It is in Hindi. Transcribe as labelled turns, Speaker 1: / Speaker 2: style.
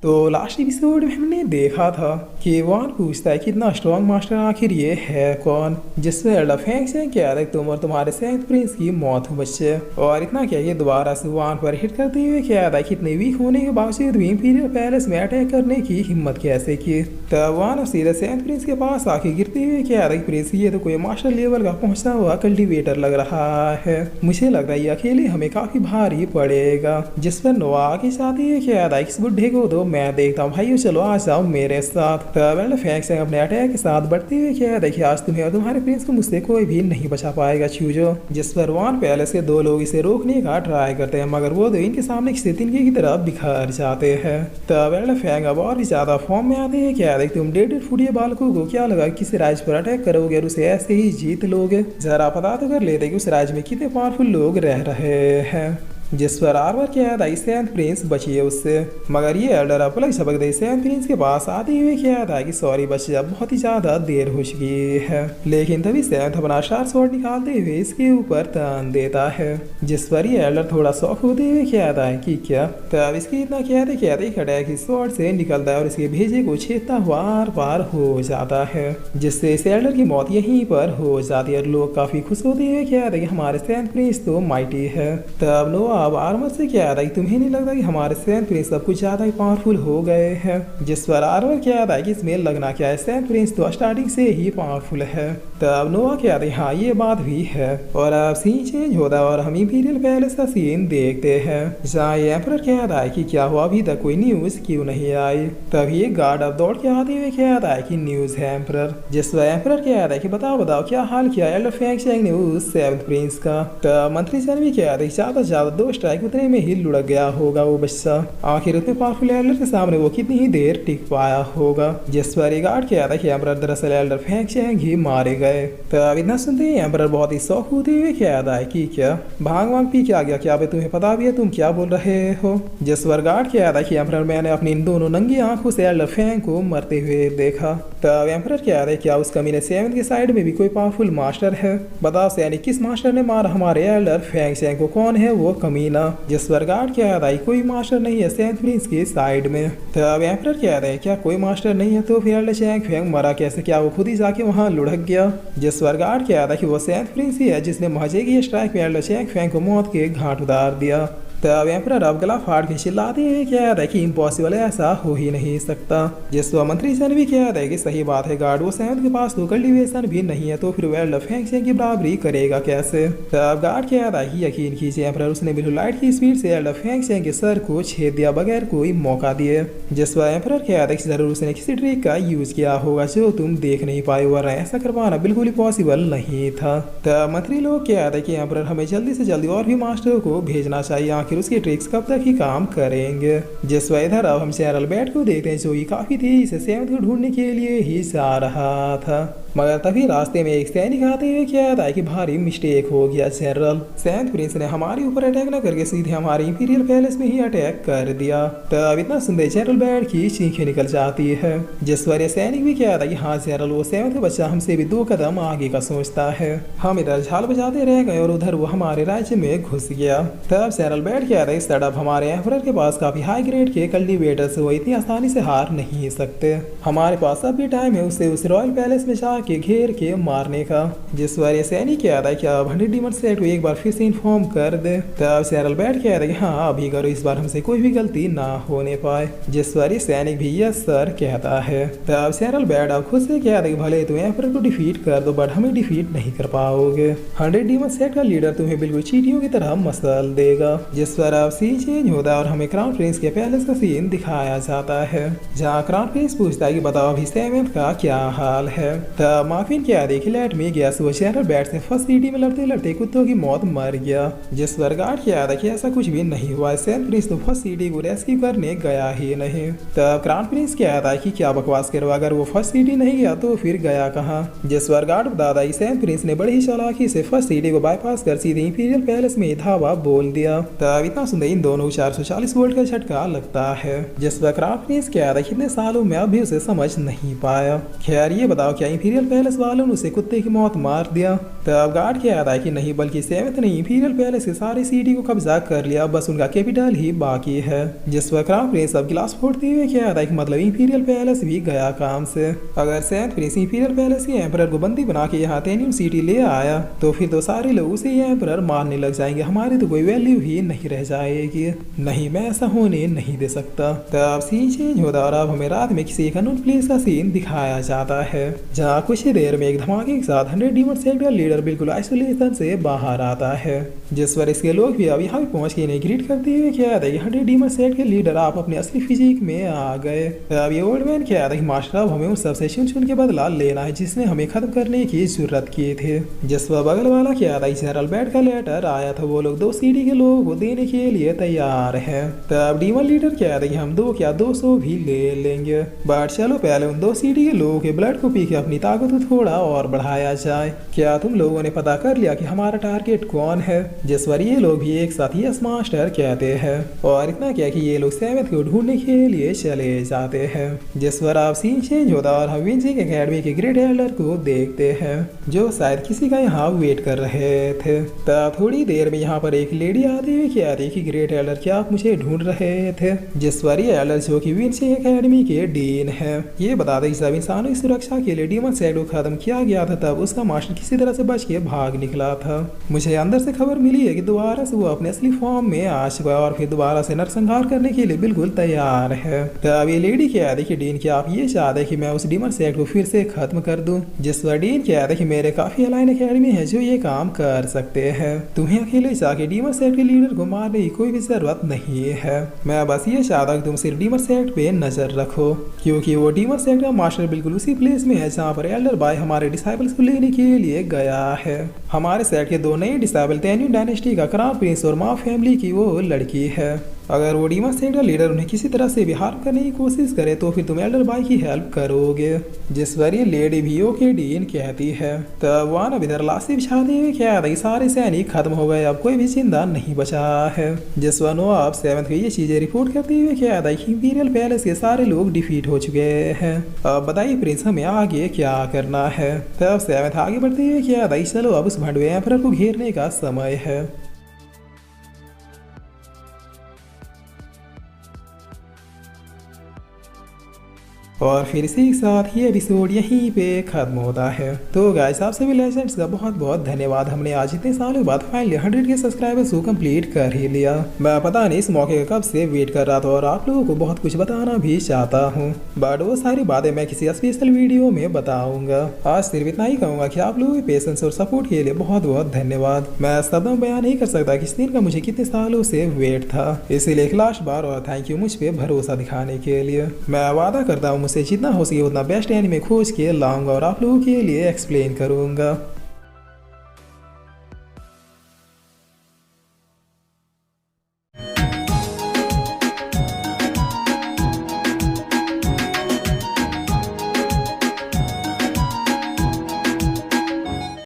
Speaker 1: तो लास्ट एपिसोड में हमने देखा था कि वॉन पूछता है कि इतना स्ट्रॉन्ग मास्टर आखिर ये है कौन, जिसमें एल्डर फेंग्स है क्या तुम और तुम्हारे सेवंथ प्रिंस की मौत हो बच्चे। और इतना क्या ये दोबारा से वॉन पर हिट करते हुए क्या था कि इतने वीक होने के बावजूद भी इंपीरियल पैलेस में अटैक करने की हिम्मत कैसे की। तब वॉन अब सीधे सेवंथ प्रिंस के पास आके गिरते हुए क्या था कि प्रिंस ये तो कोई मास्टर लेवल का पहुंचा हुआ कल्टिवेटर लग रहा है, मुझे लग रहा है ये अकेले हमें काफी भारी पड़ेगा। जिस पर नोआ के साथ ही क्या था इस बुढ़े को तो मैं देखता हूँ भाई, चलो आ जाओ मेरे साथ। तब एल्डर फेंग्स अपने अटैक के साथ बढ़ते हुए क्या देखिए आज तुम्हें और तुम्हारे प्रिंस को मुझसे कोई भी नहीं बचा पाएगा चूजो। जिस पर वॉन पैलेस के दो लोग इसे रोकने का ट्राई करते हैं मगर वो दो इनके सामने किसी तिनके की तरफ बिखर जाते हैं। तब एल्डर फेंग अब और भी ज्यादा फॉर्म में आते हैं क्या देखते तुम डेढ़ फुटिए बालकों को क्या लगा किसी राज्य पर अटैक करोगे और उसे ऐसे ही जीत लोगे, जरा पता तो कर लेते कि उस राज्य में कितने पावरफुल लोग रह रहे हैं। जिस पर आरवर क्या था सेवंथ प्रिंस बचिए उससे, मगर ये एल्डर अपलग सबक दे सेवंथ प्रिंस के पास आते हुए क्या था कि सॉरी बच्चे अब बहुत ही ज्यादा देर हो चुकी है। लेकिन तभी सेवंथ अपना शार्प स्वॉर्ड निकालते हुए इसके ऊपर तान देता है। जिस पर ये एल्डर थोड़ा शौक होते हुए क्या था कि क्या तब इसकी इतना कहते अटैक इस स्वॉर्ड से निकलता है और इसके भेजे को छेदता हुआ आर पार हो जाता है, जिससे इस एल्डर की मौत यहीं पर हो जाती है। लोग काफी खुश होते हुए क्या था कि हमारे सेवंथ प्रिंस तो माइटी है। तब नोआ अब आर्मर से क्या था कि तुम्हें नहीं लगता कि हमारे सेवंथ प्रिंस सब कुछ ज्यादा ही पावरफुल हो गए हैं। जिस पर आर्मर क्या था कि इसमें लगना क्या है सेवंथ प्रिंस तो स्टार्टिंग से ही पावरफुल है। तब नोआ क्या था हाँ ये बात भी है। और अब सीन चेंज होता है और हम इंपीरियल पैलेस का सीन देखते हैं जहाँ ये एम्परर क्या था कि क्या हुआ अभी तक कोई न्यूज क्यों नहीं आई। तभी एक गार्ड अब दौड़ के आते हुए क्या था कि न्यूज है एम्परर। जिस पर एम्परर क्या था कि बताओ क्या हाल किया एल्डर फेंग ने उस सेवंथ प्रिंस का। तब मंत्री सर भी क्या था ज्यादा से ज्यादा 2 स्ट्राइक उतने में ही लुढ़क गया होगा वो बच्चा, आखिर उतने पावरफुल एल्डर के सामने वो कितनी ही देर टिक पाया होगा। जिस पर गार्ड क्या था कि एम्परर दरअसल एल्डर फेंग ही मारे गए। तब इतना सुनते ही एम्परर बहुत ही शौक होते हुए क्या था कि क्या भांग वांग पी क्या गया क्या तुम्हें पता भी है तुम क्या बोल रहे हो। जिस पर गार्ड क्या था कि एम्परर मैंने अपनी इन दोनों नंगी आंखों से एल्डर फेंग को मरते हुए देखा। तब एम्परर क्या था क्या उस कमीने सेवंथ के साइड में भी कोई पावरफुल मास्टर है, बताओ सैनिक किस मास्टर ने मारा हमारे एल्डर फेंग को, कौन है वो कमीना। जिस पर गार्ड क्या था कोई मास्टर नहीं है सेवंथ प्रिंस के साइड में। तब एम्परर क्या था क्या कोई मास्टर नहीं है तो फिर एल्डर फेंग मरा कैसे, क्या वो खुद ही जाके वहां लुढ़क गया। जिस पर गार्ड क्या था कि वो सेवंथ प्रिंस ही है जिसने मजे की स्ट्राइक में एल्डर फेंग को मौत के घाट उतार दिया। तब एम्परर अब गला फाड़ के चिल्लाते हैं क्या है कि इम्पॉसिबल है, ऐसा हो ही नहीं सकता। जिस मंत्री सन भी क्या है कि सही बात है गार्ड वो सेवंथ के पास तो कल्टिवेशन भी नहीं है तो फिर वो एल्डर फेंग की बराबरी करेगा कैसे। तब गार्ड क्या था कि यकीन कीजिए एम्परर उसने बिल्कुल लाइट की स्पीड से एल्डर फेंग के सर को छेद दिया बगैर कोई मौका दिए। जिस पर एम्परर क्या था कि जरूर उसने किसी ट्रिक का यूज किया होगा जो तुम देख नहीं पाए और ऐसा करवाना बिल्कुल ही पॉसिबल नहीं था। तब मंत्री लोग क्या था कि एम्परर हमें जल्दी से जल्दी और भी मास्टर को भेजना चाहिए, आखिर उसकी ट्रिक्स कब तक ही काम करेंगे। जिस इधर अब हम जनरल बैट को देखते हैं जो कि काफी तेजी से सेवंथ को ढूंढने के लिए ही जा रहा था, मगर तभी रास्ते में एक सैनिक आते हुए क्या था कि भारी मिस्टेक हो गया जनरल, सेवंथ प्रिंस ने हमारे ऊपर अटैक न करके सीधे हमारे इंपीरियल पैलेस में ही अटैक कर दिया। तब इतना सुनते जनरल बैट की चीखें निकल जाती है। जिस पर ये सैनिक भी क्या था कि हाँ जनरल वो सेवंथ बच्चा हमसे भी 2 कदम आगे का सोचता है, हम इधर झाल बजाते रह गए और उधर वो हमारे राज्य में घुस गया। तब जनरल बैट क्या था इस तरफ हमारे एम्परर के पास काफी हाई ग्रेड के कल्टिवेटर्स वो इतनी आसानी से हार नहीं सकते, हमारे पास अब भी टाइम है उसे उस रॉयल पैलेस में जाके घेर के मारने का। जिस बार ये सैनिक क्या था कि अब 100 डीमन सेट को एक बार फिर से इन्फॉर्म कर दे। तब जनरल बैट क्या था कि हाँ अभी करो, इस बार हमसे कोई भी गलती ना होने पाए। जिस बार ये सैनिक भी यस सर कहता है। तब जनरल बैट अब खुद से क्या था कि भले तुम एम्परर को डिफीट कर दो बट हमें डिफीट नहीं कर पाओगे, 100 डीमन सेट का लीडर तुम्हें बिल्कुल चीटियों की तरह मसल देगा। जिस पर अब सीन चेंज होता है और हमें क्राउन प्रिंस के पैलेस का सीन दिखाया जाता है जहाँ क्राउन प्रिंस पूछता है कि बताओ अभी सेवंथ का क्या हाल है। तब माफिन क्या देखी लेट में गया वो जनरल बैट से फर्स्ट सिटी में लड़ते लड़ते कुत्तों की मौत मर गया। जिस पर गार्ड क्या था कि ऐसा कुछ भी नहीं हुआ, सेवंथ प्रिंस तो फर्स्ट सिटी को रेस्क्यू करने गया ही नहीं। तब क्राउन प्रिंस क्या था कि क्या बकवास करो, अगर वो फर्स्ट सिटी नहीं गया तो फिर गया कहाँ। जिस पर गार्ड बताता सेवंथ प्रिंस ने बड़ी ही चालाकी से फर्स्ट सिटी को बाईपास कर सीधे इंपीरियल पैलेस में धावा बोल दिया। तब इतना सुनते इन दोनों 440 वोल्ट का झटका लगता है। जिस पर क्राउन प्रिंस क्या था कितने सालों में अभी उसे समझ नहीं पाया। खैर ये बताओ क्या इंपीरियल इंपीरियल पैलेस वालों ने उसे कुत्ते की मौत मार दिया। तब गार्ड के याद आया कि नहीं, बल्कि सेवेंथ ने इंपीरियल पैलेस के सारे सिटी को कब्जा कर लिया, बस उनका कैपिटल ही बाकी है। जिस पर क्राउन प्रिंस अब गिलास फोड़ते हुए क्या याद आया कि मतलब इंपीरियल पैलेस भी गया काम से। अगर सेवेंथ प्रिंस इंपीरियल पैलेस के एम्परर को बंदी बना के यहाँ टेनियम सिटी ले आया तो फिर तो सारे लोग उसे एम्परर मारने लग जाएंगे, हमारी तो कोई वैल्यू ही नहीं रह जाएगी। नहीं, मैं ऐसा होने नहीं दे सकता। तब सीन चेंज होता और अब हमें रात में किसी एक अननोन प्लेस का सीन दिखाया जाता है, जहाँ कुछ ही देर में एक धमाके के साथ 100 डीमन सेक्ट का लीडर बिल्कुल आइसोलेशन से बाहर आता है। जिस पर इसके लोग भी अब यहाँ पे पहुंच के इन्हें ग्रीट करते हुए क्या है कि 100 डीमन सेक्ट के लीडर आप अपने असली फिजिक में आ गए। अब ये ओल्ड मैन क्या है कि मास्टर अब हमें उन सबसे चुन के बदला लेना है जिसने हमें खत्म करने की जरूरत की थी। जिस पर बगल वाला क्या था जनरल बैट का लेटर आया था, वो लोग 2 सीडी के लोगों को देने के लिए तैयार है। तब डीमन लीडर क्या था कि हम 2 क्या 200 भी ले लेंगे, बट चलो पहले उन 2 सीडी के लोगों के ब्लड को पी के अपनी ताकत को थोड़ा और बढ़ाया जाए। क्या तुम लोगों ने पता कर लिया कि हमारा टारगेट कौन है? जिस पर ये लोग भी एक साथ यस मास्टर कहते हैं और इतना क्या कि ये लोग सेवेंथ को ढूंढने के लिए चले जाते हैं। जिस पर आप सीन चेंज होता और हम विंजिंग एकेडमी के ग्रेट एल्डर को देखते हैं जो शायद किसी का यहाँ वेट कर रहे थे। तब थोड़ी देर में यहाँ पर एक लेडी आती हुई क्या थी कि ग्रेट एल्डर क्या आप मुझे ढूंढ रहे थे? जिस पर ये एल्डर जो कि विंजिंग एकेडमी के डीन है ये बता दें कि सब इंसानों की सुरक्षा के लिए डीमन सेक्ट को खत्म किया गया था, तब उसका मास्टर किसी तरह से बच के भाग निकला था। मुझे अंदर से खबर मिली है कि दोबारा से वो अपने असली फॉर्म में आ चुका है और फिर दोबारा से नरसंहार करने के लिए बिल्कुल तैयार है। तब ये लेडी क्या है कि डीन क्या आप ये चाहते कि मैं उस डीमन सेक्ट को फिर से खत्म कर दूं? जिस पर डीन क्या है कि मेरे काफी अलाइन एकेडमी है जो ये काम कर सकते हैं, तुम्हें अकेले जाके डीमन सेक्ट के लीडर को मारने की कोई भी जरूरत नहीं है। मैं बस ये चाहता कि तुम सिर्फ डीमन सेक्ट पे नजर रखो, क्योंकि वो डीमन सेक्ट का मास्टर बिल्कुल उसी प्लेस में है जहाँ पर एल्डर बाय हमारे डिसाइबल्स को लेने के लिए गया है। हमारे सेट के 2 नए डिसाइबल टेन्यू डायनेस्टी का क्राउन प्रिंस और मा फैमिली की वो लड़की है। अगर वो डीमन सेक्ट का लीडर उन्हें किसी तरह से भी हार्म करने की कोशिश करे तो फिर तुम एल्डर बाय की हेल्प करोगे। जिस पर ये लेडी भी ओके डीन कहती है। तब वान अब इधर लाशें बिछाते हुए क्या था कि सारे सैनिक खत्म हो गए, अब कोई भी जिंदा नहीं बचा है। जिस पर नो अब सेवेंथ को ये चीजें रिपोर्ट करते हुए क्या था कि इंपीरियल पैलेस के सारे लोग डिफीट हो चुके हैं। अब बताइए प्रिंस हमें आगे क्या करना है? तब सेवेंथ आगे बढ़ते हुए क्या था चलो अब उस भंडवे एम्परर को घेरने का समय है। और फिर इसी के साथ ये एपिसोड यहीं पे खत्म होता है। तो गाइस आप सभी लेजेंड्स का बहुत बहुत धन्यवाद, हमने आज इतने सालों बाद फाइनली 100 के सब्सक्राइबर्स को कंप्लीट कर ही लिया। मैं पता नहीं इस मौके का कब से वेट कर रहा था और आप लोगों को बहुत कुछ बताना भी चाहता हूँ, बट वो सारी बातें मैं किसी स्पेशल वीडियो में बताऊंगा। आज सिर्फ इतना ही कहूँगा कि आप लोगों के पेशेंस और सपोर्ट के लिए बहुत बहुत धन्यवाद। मैं शब्दों में बयान नहीं कर सकता कि इस दिन का मुझे कितने सालों से वेट था, इसीलिए एक लास्ट बार और थैंक यू मुझ पे भरोसा दिखाने के लिए। मैं वादा करता हूँ मुझसे जितना हो सके उतना बेस्ट एनिमे खोज के लाऊंगा और आप लोगों के लिए एक्सप्लेन करूंगा।